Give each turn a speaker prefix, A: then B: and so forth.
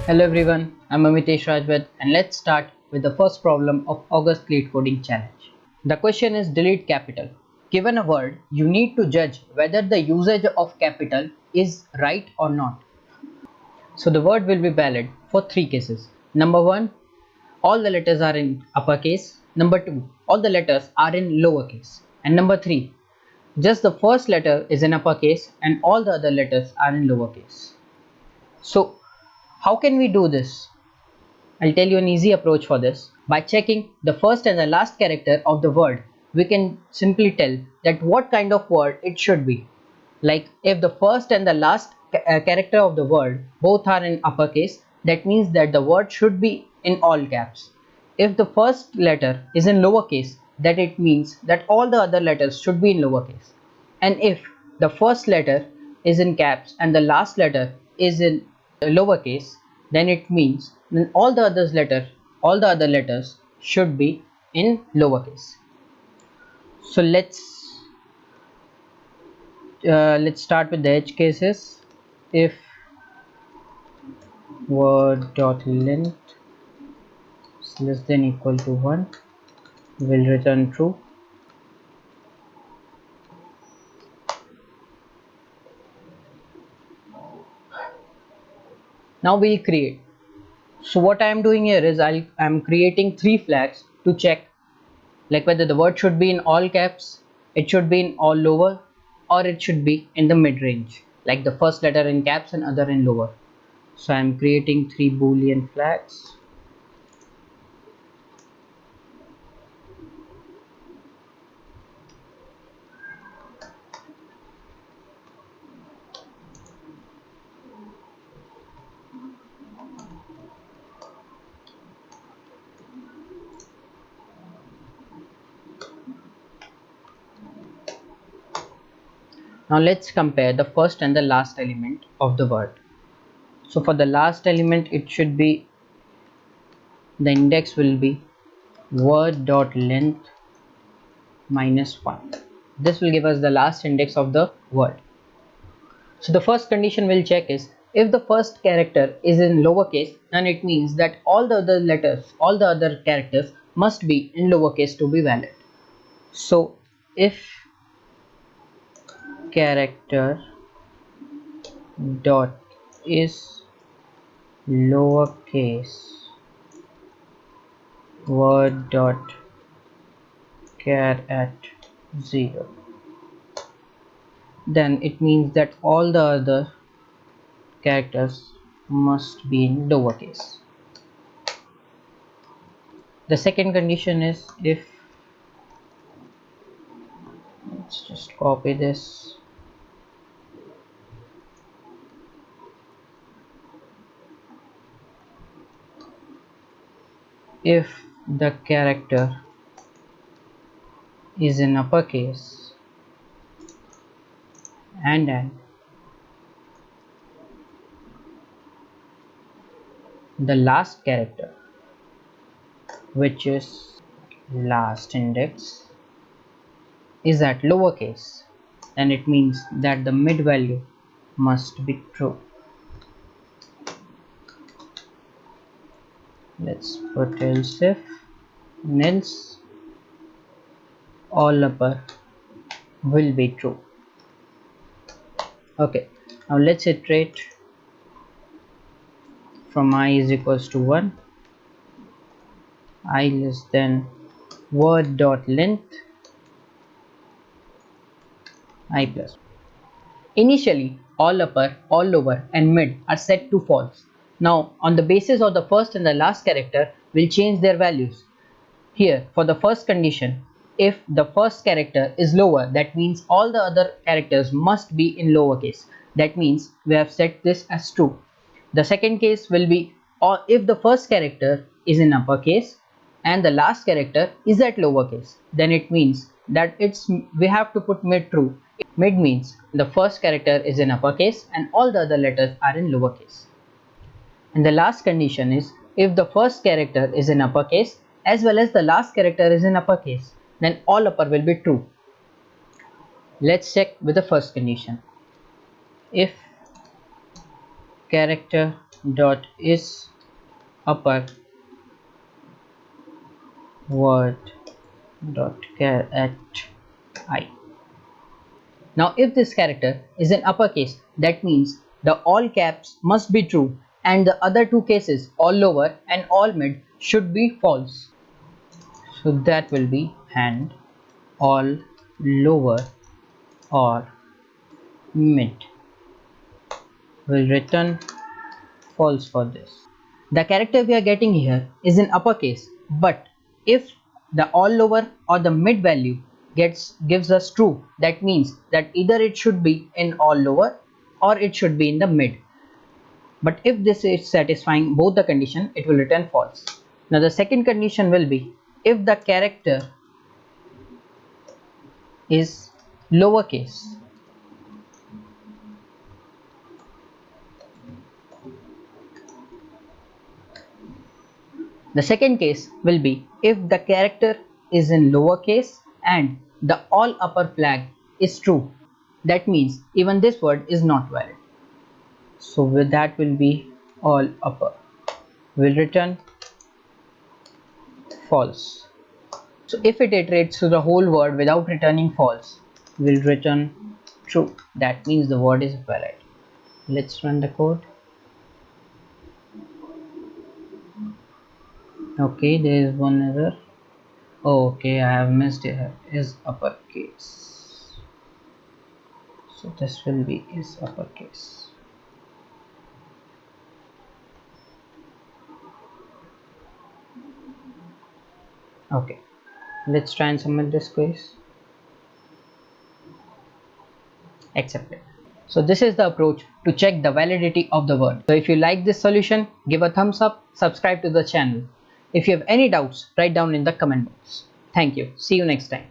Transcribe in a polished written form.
A: Hello everyone, I'm Amitesh Rajwat and let's start with the first problem of August LeetCoding challenge. The question is delete capital. Given a word, you need to judge whether the usage of capital is right or not. So the word will be valid for three cases. Number one, all the letters are in uppercase. Number two, all the letters are in lowercase. And number three, just the first letter is in uppercase and all the other letters are in lowercase. So how can we do this? I'll tell you an easy approach for this. By checking the first and the last character of the word, we can simply tell that what kind of word it should be. Like if the first and the last character of the word both are in uppercase, that means that the word should be in all caps. If the first letter is in lowercase, that it means that all the other letters should be in lowercase. And if the first letter is in caps and the last letter is in lowercase, then it means then all the other letters should be in lowercase. So let's start with the edge cases. If word dot length is less than equal to 1, will return true. Now we'll create. So what I am doing here is I'm creating three flags to check like whether the word should be in all caps, it should be in all lower, or it should be in the mid range, like the first letter in caps and other in lower. So I'm creating three boolean flags. Now let's compare the first and the last element of the word. So for the last element, it should be the index will be word dot length minus 1. This will give us the last index of the word. So the first condition we'll check is if the first character is in lowercase, then it means that all the other characters must be in lowercase to be valid. So if character dot is lowercase word dot char at 0, then it means that all the other characters must be in lowercase. The second condition is if, let's just copy this, if the character is in uppercase and the last character, which is last index, is at lowercase, then it means that the mid value must be true. Let's put else if, and else all upper will be true. Okay, now let's iterate from I is equals to 1, I less than word dot length I plus. Initially, all upper, all lower and mid are set to false. Now, on the basis of the first and the last character, we'll change their values. Here, for the first condition, if the first character is lower, that means all the other characters must be in lowercase. That means we have set this as true. The second case will be or if the first character is in uppercase and the last character is at lowercase, then it means that we have to put mid true. Mid means the first character is in uppercase and all the other letters are in lowercase. And the last condition is if the first character is in uppercase as well as the last character is in uppercase, then all upper will be true. Let's check with the first condition. If character dot is upper word dot char at I. Now if this character is in uppercase, that means the all caps must be true and the other two cases, all lower and all mid, should be false. So that will be and all lower or mid will return false for this. The character we are getting here is in uppercase, but if the all lower or the mid value gives us true, that means that either it should be in all lower or it should be in the mid. But if this is satisfying both the condition, it will return false. Now the second condition will be if the character is lowercase. The second case will be if the character is in lowercase and the all upper flag is true. That means even this word is not valid. So with that will be all upper will return false. So if it iterates through the whole word without returning false, will return true. That means the word is valid. Let's run the code. Okay, there is one error. Okay, I have missed here is uppercase. So this will be is uppercase. Okay, let's try and submit this quiz. Accepted. So this is the approach to check the validity of the word. So if you like this solution, give a thumbs up, subscribe to the channel. If you have any doubts, write down in the comment box. Thank you. See you next time.